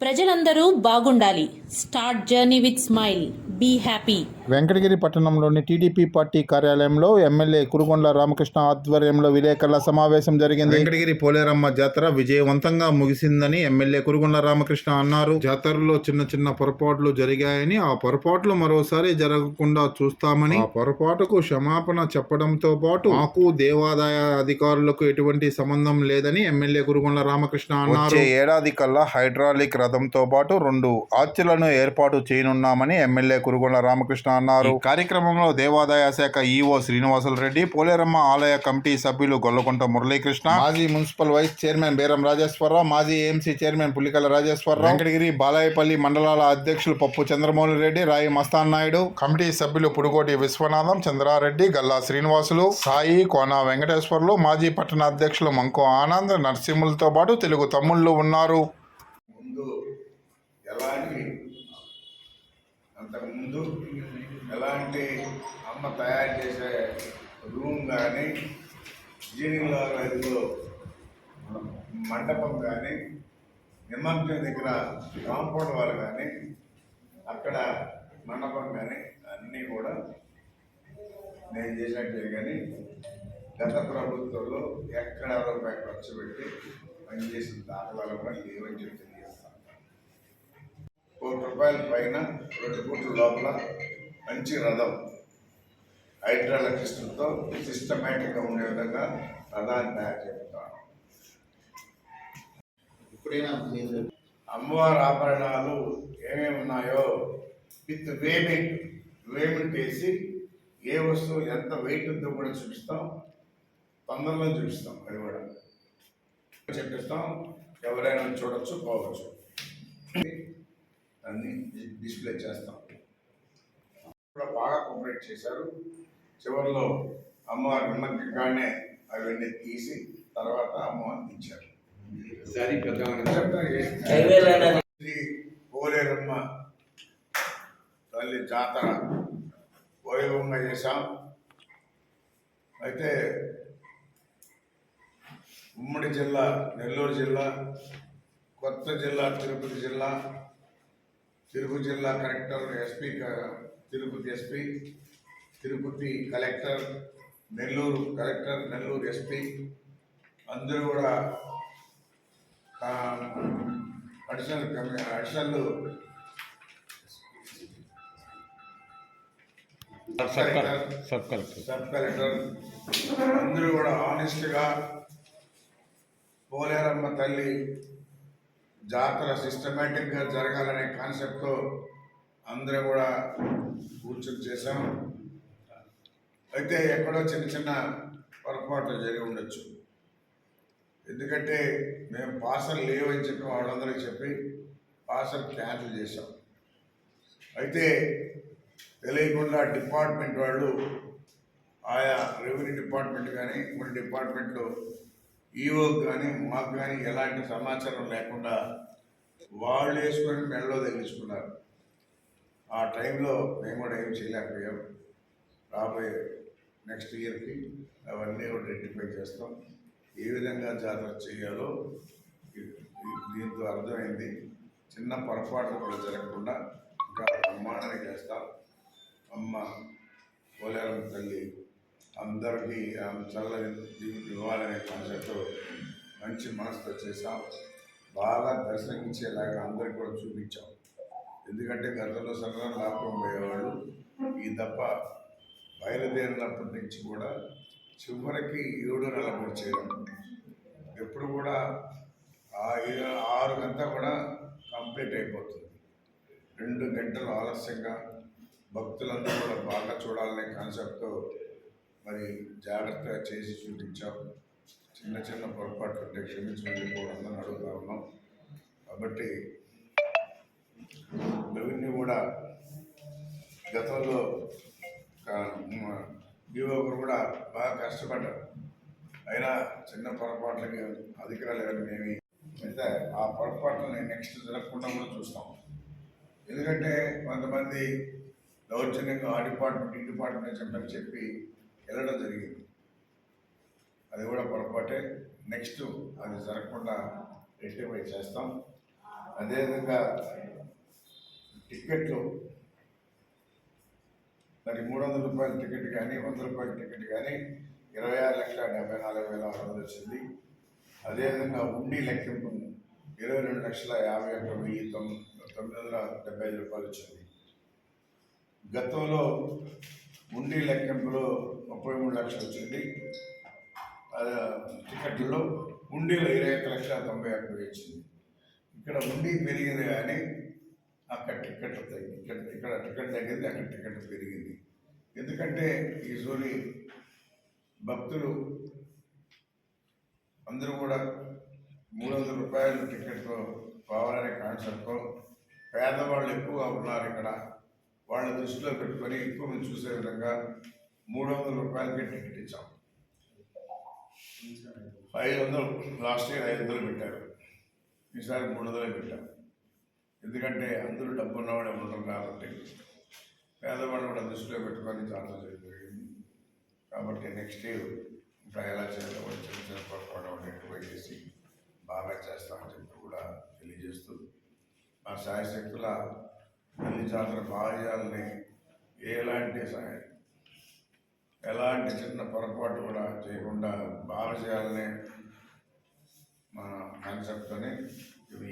ప్రజలందరూ బాగుండాలి. Start journey with smile. Be happy. Venkatagiri పట్టణంలోని టీడీపీ పార్టీ కార్యాలయంలో ఎమ్మెల్యే కురుగొండ్ల రామకృష్ణ ఆధ్వర్యంలో విలేకరుల సమావేశం జరిగింది. వెంకటగిరి పోలేరమ్మ జాతర విజయవంతంగా ముగిసిందని ఎమ్మెల్యే కురుగొండ్ల రామకృష్ణ అన్నారు. జాతరలో చిన్న చిన్న పొరపాట్లు జరిగాయని, ఆ పొరపాట్లు మరోసారి జరగకుండా చూస్తామని, ఆ పొరపాటుకు క్షమాపణ చెప్పడంతో పాటు మాకు దేవాదాయ అధికారులకు ఎటువంటి సంబంధం లేదని ఎమ్మెల్యే కురుగొండ్ల రామకృష్ణ అన్నారు. వచ్చే ఏడాది కల్లా హైడ్రాలిక్ రథంతో పాటు 2 ఆర్చిలను ఏర్పాటు చేయనున్నామని ఎమ్మెల్యే కురుగొండ్ల రామకృష్ణ అన్నారు. ఈ కార్యక్రమంలో దేవాదాయ శాఖ ఈఓ శ్రీనివాసులు రెడ్డి, పోలేరమ్మ ఆలయ కమిటీ సభ్యులు గొల్లకుంట మురళీకృష్ణ, మాజీ మున్సిపల్ వైస్ చైర్మన్ బేరం రాజేశ్వరరావు, మాజీ ఏఎంసీ చైర్మన్ పులికల రాజేశ్వరరావు, వెంకటగిరి బాలాయపల్లి మండలాల అధ్యక్షులు పప్పు చంద్రమౌళి రెడ్డి, రాయి మస్తాన్ నాయుడు, కమిటీ సభ్యులు పుడుకోటి విశ్వనాథం, చంద్రారెడ్డి, గల్లా శ్రీనివాసులు, సాయి, కోన వెంకటేశ్వర్లు, మాజీ పట్టణ అధ్యక్షులు మంకో ఆనంద్, నరసింహులతో పాటు తెలుగు తమ్ముళ్లు ఉన్నారు. అంతకుముందు ఎలాంటి అమ్మ తయారు చేసే రూమ్ కానీ, జీనిలో మండపం కానీ, నిమజ్జనం దగ్గర కాంపౌండ్ వారు కానీ, అక్కడ మండపం కానీ అన్నీ కూడా నేను చేసినట్లే. కానీ గత ప్రభుత్వంలో ఎక్కడ రూపాయి ఖర్చు పెట్టి పనిచేసిన దాఖలాలు కూడా లేవని చెప్పి తెలియజేస్తాను. ₹1 పైన 2 కోట్ల లోపల మంచి రథం హైడ్రాలిక్ సిస్టంతో సిస్టమేటిక్గా ఉండే విధంగా రథాన్ని తయారు చేస్తాను. ఇప్పుడైనా అమ్మవారి ఆభరణాలు ఏమేమి ఉన్నాయో విత్ వేమెంట్ వేసి ఏ వస్తువు ఎంత వెయిట్ ఉందో కూడా చూపిస్తాం. తొందరలో చూపిస్తాం. అది కూడా చెప్పిస్తాం. ఎవరైనా చూడొచ్చు, పోవచ్చు. దాన్ని డిస్ప్లే చేస్తాం. కూడా బాగా కోఆపరేట్ చేశారు. చివరిలో అమ్మవారి నిమ్మకాయనే అవన్నీ తీసి తర్వాత అమ్మవారిని ఇచ్చారు. పోలేరమ్మ తల్లి జాతర వైభవంగా చేశాం. అయితే ఉమ్మడి జిల్లా నెల్లూరు జిల్లా, కొత్త జిల్లా తిరుపతి జిల్లా, తిరుపతి జిల్లా collector, SP, Tirupati SP, Tirupati collector, Nellore collector, Nellore SP అందరూ కూడా అడిషనల్ సబ్ కలెక్టర్ అందరూ కూడా ఆనెస్ట్గా పోలేరమ్మ తల్లి జాతర సిస్టమేటిక్గా జరగాలనే కాన్సెప్ట్తో అందరూ కూడా కూర్చొని చేశాం. అయితే ఎక్కడో చిన్న చిన్న పొరపాట్లు జరిగి ఉండొచ్చు. ఎందుకంటే మేము పార్సల్ లేవని చెప్పి వాళ్ళందరికీ చెప్పి పార్సల్ క్యాన్సిల్ చేశాం. అయితే తెలియకుండా డిపార్ట్మెంట్ వాళ్ళు, ఆయా రెవెన్యూ డిపార్ట్మెంట్ కానీ, కొన్ని డిపార్ట్మెంట్లో ఈఓకి కానీ, మాకు కానీ ఎలాంటి సమాచారం లేకుండా వాళ్ళు వేసుకొని మెడలో తగిలించుకున్నారు. ఆ టైంలో మేము కూడా ఏం చేయలేకపోయాం. రాబోయే నెక్స్ట్ ఇయర్కి అవన్నీ కూడా రెక్టిఫై చేస్తాం. ఏ విధంగా జాతర చేయాలో దీంతో అర్థమైంది. చిన్న పొరపాట్లు కూడా జరగకుండా ఇంకా బ్రహ్మాండంగా చేస్తాం. అమ్మ పోలేరమ్మ తల్లి అందరికీ చల్లని ఇవ్వాలనే కాన్సెప్ట్ మంచి మనసుతో చేసాం. బాగా దర్శనం ఇచ్చేలాగా అందరికి కూడా చూపించాం. ఎందుకంటే గతంలో సరదాలు లాభం పోయేవాళ్ళు ఈ తప్ప బయలుదేరినప్పటి నుంచి కూడా చివరికి 7:40 చేయడం, ఎప్పుడు కూడా 6 గంటల కూడా కంప్లీట్ అయిపోతుంది. 2 గంటలు ఆలస్యంగా భక్తులందరూ కూడా బాగా చూడాలనే కాన్సెప్ట్తో మరి జాగ్రత్తగా చేసి చూపించాం. చిన్న చిన్న పొరపాట్లు ఉంటే క్షమించమని చెప్పి అడుగుతా ఉన్నాం. కాబట్టి రెవెన్యూ కూడా గతంలో డిఓగారు కూడా బాగా కష్టపడ్డారు. అయినా చిన్న పొరపాట్లకి అధికారులు కానీ మేము అయితే ఆ పొరపాట్లని నెక్స్ట్ జరగకుండా కూడా చూస్తాం. ఎందుకంటే కొంతమంది దౌర్జన్యంగా ఆ డిపార్ట్మెంట్ ఈ డిపార్ట్మెంట్ చెప్పి వెళ్ళడం జరిగింది. అది కూడా పొరపాటే. నెక్స్ట్ అది జరగకుండా రెక్టిఫై చేస్తాం. అదేవిధంగా టిక్కెట్లు మరి 300 రూపాయల టికెట్ కానీ 100 రూపాయల టికెట్ కానీ 26,74,600 వచ్చింది. అదేవిధంగా ఉండి లెక్కింపు 22,51,975 రూపాయలు వచ్చింది. గతంలో ఉండి లెక్కింపులో 33 లక్షలు వచ్చింది. టికెట్లో ఉండిలో 21,91,000 వచ్చింది. ఇక్కడ ఉండి పెరిగింది కానీ అక్కడ టికెట్ తగ్గింది. ఇక్కడ టికెట్ తగ్గింది, అక్కడ టికెట్ పెరిగింది. ఎందుకంటే ఈ సూరి భక్తులు అందరూ కూడా 300 రూపాయలు టికెట్తో కావాలనే కాన్సెప్ట్తో పేదవాళ్ళు ఎక్కువగా ఉన్నారు. ఇక్కడ వాళ్ళ దృష్టిలో పెట్టుకొని ఎక్కువ మంది చూసే విధంగా 300 రూపాయలకి టికెట్ ఇచ్చాం. 500 లాస్ట్ ఇయర్ 500 పెట్టారు, ఈసారి 300 పెట్టారు. ఎందుకంటే అందరూ డబ్బు ఉన్నవాడే ఉంటారు కాబట్టి పేదవాళ్ళు కూడా దృష్టిలో పెట్టుకొని చాలా జరిగింది. కాబట్టి నెక్స్ట్ ఇయర్ ఇంకా ఎలా చేయాలో చిన్న చిన్న పొరపాటు ఎక్కువ చేసి బాగా చేస్తామని చెప్పి కూడా తెలియజేస్తూ మా శాయశక్తుల తల్లి జాతర బాగా చేయాలని ఎలాంటి చిన్న పొరపాటు కూడా చేయకుండా బాగా చేయాలని మా కాన్సెప్ట్తోనే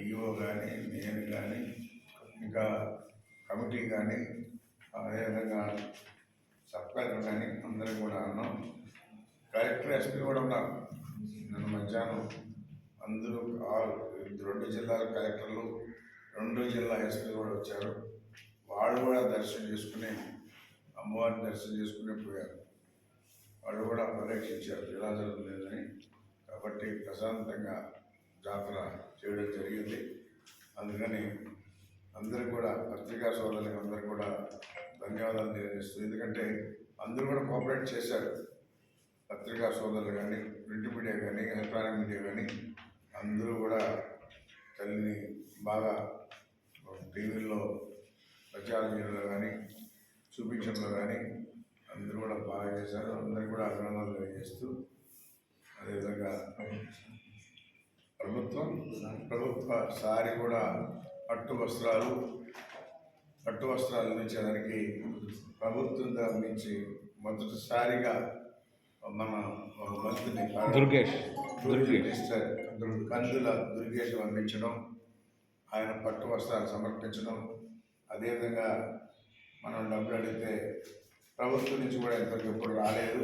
ఈఓ కానీ నేను కానీ ఇంకా కమిటీ కానీ అదేవిధంగా సబ్ కలెక్టర్ కానీ అందరూ కూడా అన్నాం. కలెక్టర్ ఎస్పీ కూడా ఉన్నారు. నిన్న మధ్యాహ్నం అందరూ 2 జిల్లాల కలెక్టర్లు 2 జిల్లా ఎస్పీ కూడా వచ్చారు. వాళ్ళు కూడా దర్శనం చేసుకుని అమ్మవారిని దర్శనం చేసుకుని పోయారు. వాళ్ళు కూడా పరీక్షించారు ఎలా జరుగుతుందని. కాబట్టి ప్రశాంతంగా జాతర చేయడం జరిగింది. అందుకని అందరూ కూడా పత్రికా సోదరులకు అందరూ కూడా ధన్యవాదాలు తెలియజేస్తూ, ఎందుకంటే అందరూ కూడా కోఆపరేట్ చేశారు. పత్రికా సోదరులు కానీ, ప్రింట్ మీడియా కానీ, ఎలక్ట్రానిక్ మీడియా కానీ అందరూ కూడా తల్లిని బాగా టీవీల్లో ప్రచారం చేయడంలో కానీ చూపించడంలో కానీ అందరూ కూడా బాగా చేశారు. అందరూ కూడా అభినందనలు తెలియజేస్తూ, అదేవిధంగా ప్రభుత్వ సారి కూడా పట్టు వస్త్రాలు అందించడానికి ప్రభుత్వం నుంచి మొదటిసారిగా మన మంత్రిని మినిస్టర్ కందుల దుర్గేష్ అందించడం, ఆయన పట్టు వస్త్రాలు సమర్పించడం. అదేవిధంగా మనం డబ్బులు అడిగితే ప్రభుత్వం నుంచి కూడా ఇంతవరకు ఎప్పుడు రాలేదు.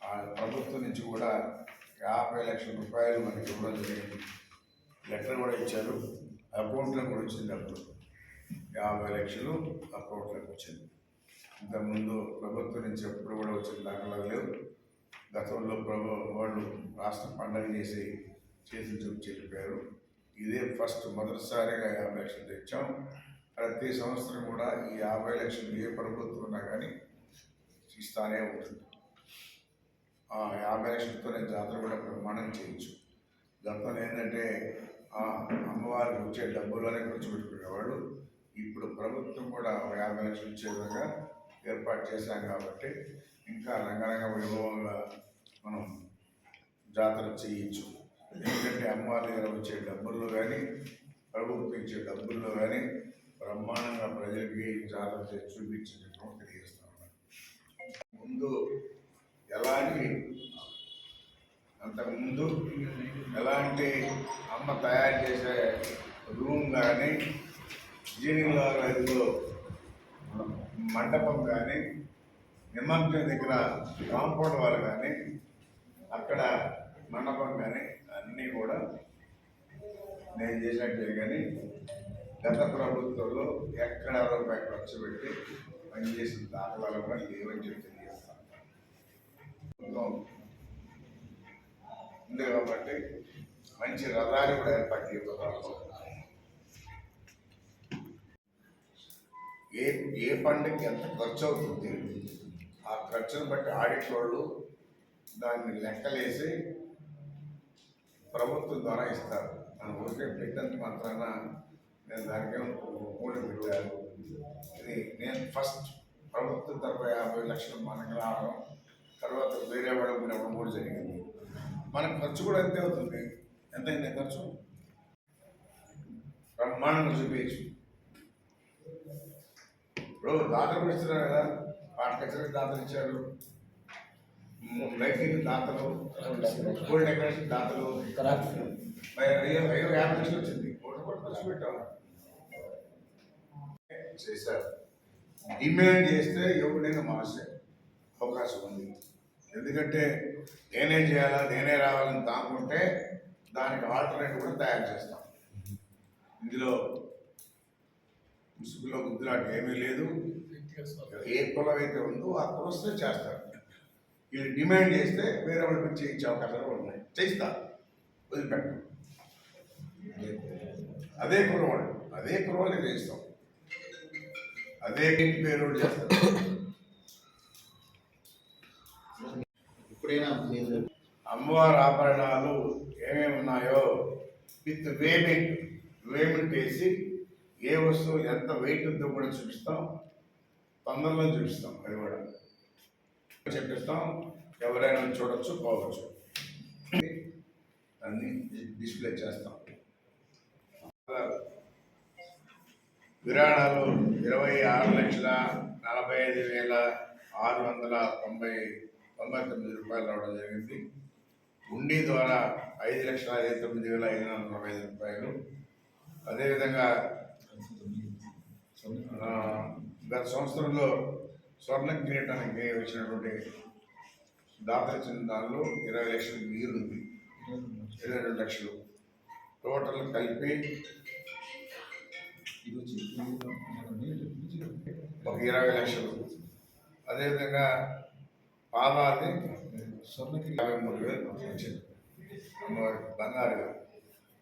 ఆ ప్రభుత్వం నుంచి కూడా 50 లక్షల రూపాయలు మనకి ఇవ్వడం జరిగింది. లెటర్ కూడా ఇచ్చారు, అకౌంట్లో కూడా వచ్చింది. అప్పుడు 50 లక్షలు అకౌంట్లోకి వచ్చింది. ఇంతకుముందు ప్రభుత్వం నుంచి ఎప్పుడు కూడా వచ్చిన దాఖలాలు లేవు. గతంలో వాళ్ళు రాష్ట్ర పండగ చేసి చేతులు చూపి చెప్పారు. ఇదే మొదటిసారిగా 50 లక్షలు తెచ్చాం. ప్రతి సంవత్సరం కూడా ఈ 50 లక్షలు ఏ ప్రభుత్వం ఉన్నా కానీ ఇస్తానే ఉంటుంది. ఆ 50 లక్షలతోనే జాతర కూడా ప్రమాణం చేయొచ్చు. గతంలో ఏంటంటే అమ్మవారికి వచ్చే డబ్బులోనే ఖర్చు పెట్టుకునేవాళ్ళు. ఇప్పుడు ప్రభుత్వం కూడా 50 లక్షలు ఇచ్చే విధంగా ఏర్పాటు చేశాం. కాబట్టి ఇంకా రంగరంగ వైభవంగా మనం జాతర చేయొచ్చు. ఎందుకంటే అమ్మవారి దగ్గర వచ్చే డబ్బుల్లో కానీ, ప్రభుత్వం ఇచ్చే డబ్బుల్లో కానీ బ్రహ్మాండంగా ప్రజలకి జాతర చేసి చూపించినట్టు తెలియజేస్తా ఉన్నాను. ముందు అంతకుముందు ఎలాంటి అమ్మ తయారు చేసే రూమ్ కానీ, జీనిలో మండపం కానీ, నిమజ్జనం దగ్గర కాంపౌండ్ వాళ్ళు కానీ, అక్కడ మండపం కానీ అన్నీ కూడా నేను చేసినట్టే. కానీ గత ప్రభుత్వంలో ఎక్కడ రూపాయి ఖర్చు పెట్టి పనిచేసిన దాఖలాలు కూడా లేవని చెప్పి తెలియజేస్తాను. ఉంది కాబట్టి మంచి రథాన్ని కూడా ఏర్పాటు చేయబోతాము. ఏ పండుగకి ఎంత ఖర్చు అవుతుంది ఆ ఖర్చును బట్టి ఆడిట్ వాళ్ళు దాన్ని లెక్కలేసి ప్రభుత్వం ద్వారా ఇస్తారు. మనం ఊరికే పెట్టినంత మాత్రాన నేను దానికేమో మూడు పెట్టాను. ఇది నేను ఫస్ట్ ప్రభుత్వం తరఫు 50 లక్షలు మనకు రావడం, తర్వాత వేరే వాళ్ళకి ఇవ్వడం కూడా జరిగింది. మనకు ఖర్చు కూడా అంతే అవుతుంది. ఎంతైంది ఖర్చు? బ్రహ్మాండంగా చూపించు. ఇప్పుడు దాతలు ఇస్తున్నారు కదా, ఆర్కిటెక్చర్ దాతలు ఇచ్చారు, లైటింగ్ దాతలు, స్కూల్ డెకరేషన్ దాతలు, 50 లక్షలు వచ్చింది. ఖర్చు పెట్టాం చేశారు. డిమాండ్ చేస్తే ఎవరినైనా మార్చే అవకాశం ఉంది. ఎందుకంటే నేనే చేయాలా, నేనే రావాలని దాక్కుంటే దానికి ఆల్టర్నేటివ్ కూడా తయారు చేస్తాం. ఇందులో ముసుగులో ముద్దులాట ఏమీ లేదు. ఏ కులం అయితే ఉందో ఆ కులస్తే చేస్తారు. వీళ్ళు డిమాండ్ చేస్తే వేరే వాళ్ళకి చేయించే అవకాశాలు ఉన్నాయి. చేయిస్తా, వదిలిపెట్టం. అదే కులవాళ్ళు చేయిస్తాం. అదే పేరు చేస్తారు. అమ్మవారి ఆభరణాలు ఏమేమి ఉన్నాయో విత్ వేమెంట్ వేసి ఏ వస్తువు ఎంత వెయిట్ ఉందో కూడా చూపిస్తాం. తొందరలో చూపిస్తాం. అది కూడా చెప్పిస్తాం. ఎవరైనా చూడొచ్చు, పోవచ్చు. అన్ని డిస్ప్లే చేస్తాం. విరాళాలు 26,45,699 రూపాయలు రావడం జరిగింది. ఉండి ద్వారా 5,59,545 రూపాయలు. అదేవిధంగా గత సంవత్సరంలో స్వర్ణ కిరీటానికి వచ్చినటువంటి దాతలు ఇచ్చిన దానిలో 20 లక్షలు మిగిలింది. 22 లక్షలు టోటల్ కలిపి ఒక 20 లక్షలు. అదేవిధంగా పాదాది 53,000 వచ్చింది. అమ్మవారికి బంగారుగా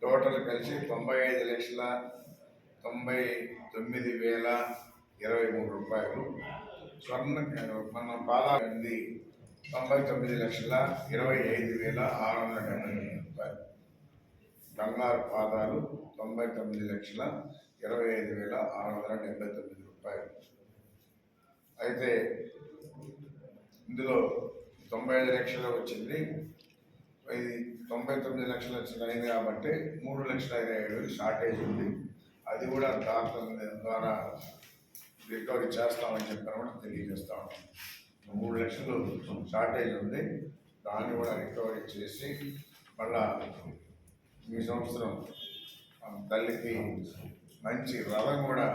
టోటల్ కలిసి 95,99,023 రూపాయలు. స్వర్ణ మన పాదాది 99,25,678 రూపాయలు. బంగారు పాదాలు 99,25,679 రూపాయలు. అయితే ఇందులో 95 లక్షలు వచ్చింది. ఇది 99 లక్షలు వచ్చింది కాబట్టి 3,57,000 షార్టేజ్ ఉంది. అది కూడా దాతల ద్వారా రికవరీ చేస్తామని చెప్పారు కూడా తెలియజేస్తా ఉన్నాం. 3 లక్షలు షార్టేజ్ ఉంది. దాన్ని కూడా రికవరీ చేసి మళ్ళా ఈ సంవత్సరం తల్లికి మంచి రథం కూడా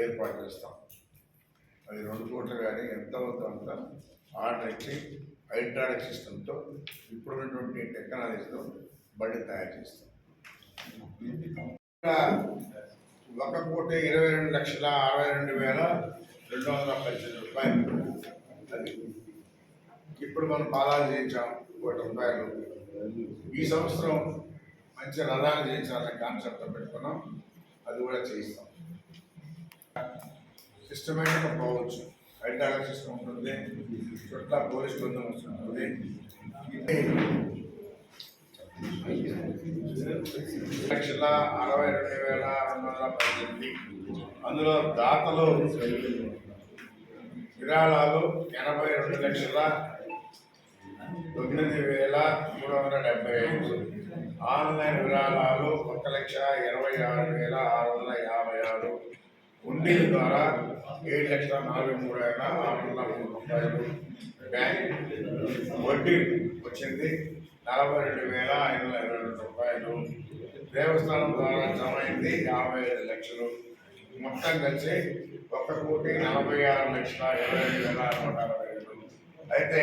ఏర్పాటు చేస్తాం. అది 2 కోట్లు కానీ ఎంత అవుతుందో అంత ఆర్డర్ ఇచ్చి హైడ్రాలిక్ సిస్టంతో ఇప్పుడున్నటువంటి టెక్నాలజీతో బండి తయారు చేస్తాం. 1,22,62,218 రూపాయలు. అది ఇప్పుడు మనం పాదాలు చేయించాం 1 రూపాయలు. ఈ సంవత్సరం మంచి రథాలు చేయించాలనే కాన్సెప్ట్తో పెట్టుకున్నాం. అది కూడా చేయిస్తాం. సిస్టమేటిక్గా పోవచ్చు. హైడ్రాలిక్ సిస్టమ్ ఉంటుంది, చుట్టూ పోలీస్ బందోబస్తు ఉంటుంది. 1,62,218. అందులో దాతలు విరాళాలు 82,09,375. ఆన్లైన్ విరాళాలు 1,26,26,656. ఉండి ద్వారా 7,43,603 రూపాయలు. బ్యాంక్ వడ్డీ వచ్చింది 42,522 రూపాయలు. దేవస్థానం ద్వారా జమ అయింది 55 లక్షలు. మొత్తం కలిసి 1,46,22,162. అయితే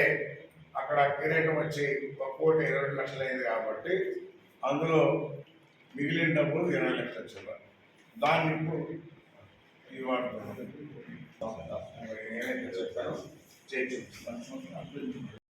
అక్కడ కిరీటం వచ్చి 1,22 లక్షలు అయింది కాబట్టి అందులో మిగిలిన డబ్బులు 20 లక్షలు వచ్చారు. దాన్ని ఇప్పుడు ఈ వాడుతున్నాం. ఏదైతే చెప్పారో చేయించు.